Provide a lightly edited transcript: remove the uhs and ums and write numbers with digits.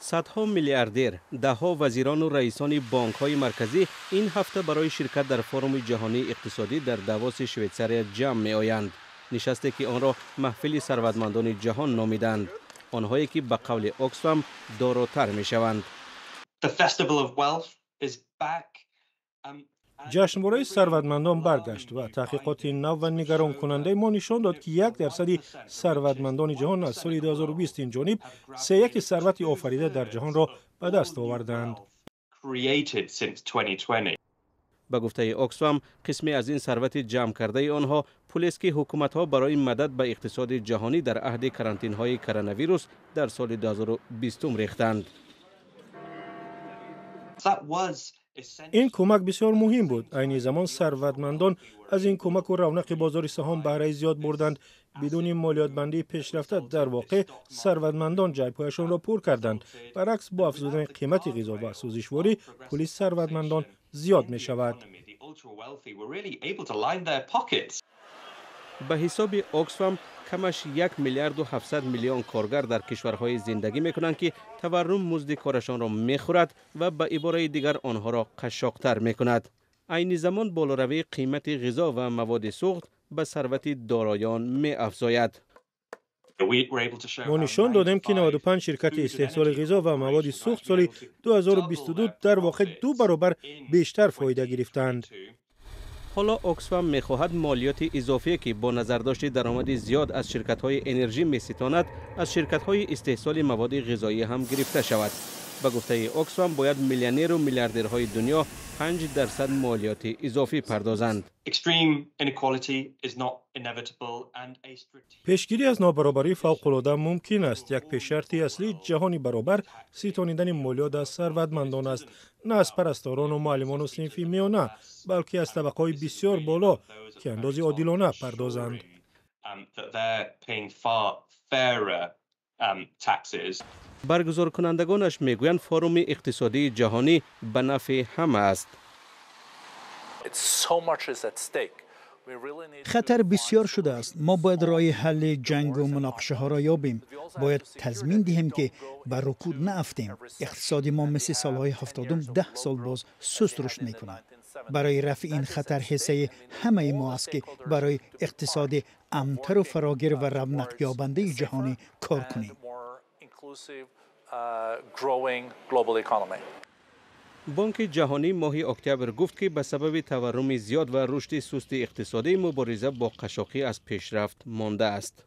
صدها میلیاردر، دهها وزیران و رئیسان بانک‌های مرکزی این هفته برای شرکت در فروم جهانی اقتصادی در داووس شویتزاریا جمع می‌آیند. نشستی که آن را محفل ثروتمندان جهان نامیدند، آنهایی که به قول اوکسفام داراتر می‌شوند. جشنواره ثروتمندان برگشت و تحقیقات نو و نگران کننده ما نشان داد که 1% ثروتمندان جهان از سال 2020 این جانب 3/1 ثروت آفریده در جهان را به دست آوردند. به گفته اوکسفام، قسمی از این ثروت جمع کرده آنها پولی است که حکومت‌ها برای مدد به اقتصاد جهانی در عهد کرانتین‌های کرونا ویروس در سال 2020 ریختند. این کمک بسیار مهم بود. عین زمان ثروتمندان از این کمک و رونق بازار سهام بهره زیاد بردند. بدون مالیات بندی پیشرفته در واقع ثروتمندان جیب‌هایشان را پر کردند. برعکس با افزودن قیمت غذا و سوزشواری پول ثروتمندان زیاد می شود. به حساب اوکسفام کمش 1,700,000,000 کارگر در کشورهای زندگی میکنند که تورم مزد کارشان را میخورد و به عباره دیگر آنها را قشاق‌تر میکند. عین زمان بالاروی قیمت غذا و مواد سوخت به ثروت دارایان میافزاید. ما نشان دادیم که 95 شرکت استحصال غذا و مواد سوخت سال 2022 در واقع 2 برابر بیشتر فایده گرفتند. حالا اوکسفام می‌خواهد مالیات اضافی که با نظرداشت درآمد زیاد از شرکت‌های انرژی می‌ستاند از شرکت‌های استحصال مواد غذایی هم گرفته شود. به گفته اوکسفام باید میلیونر و میلیاردرهای دنیا 5% مالیات اضافی پردازند. پیشگیری از نابرابری فوق‌العاده ممکن است. یک پیش شرط اصلی جهانی برابر ستانیدن مالیات از ثروتمندان است، نه از پرستاران و معلمان و صنف میانه، بلکه از طبقه‌های بسیار بالا که اندازه عادلانه پردازند. برگزار کنندگانش میگویند فروم اقتصادی جهانی به نفع همه است. خطر بسیار شده است. ما باید راه حل جنگ و مناقشه ها را یابیم. باید تضمین دهیم که بر رکود نافتیم. اقتصاد ما مثل سالهای 70 10 سال باز سست رشد می کند. برای رفع این خطر حصه همه ما است که برای اقتصاد امن‌تر و فراگیر و رونق یابنده جهانی کار کنیم. بانک جهانی ماه اکتبر گفت که به سبب تورم زیاد و رشد سست اقتصادی مبارزه با قشاقی از پیشرفت مانده است.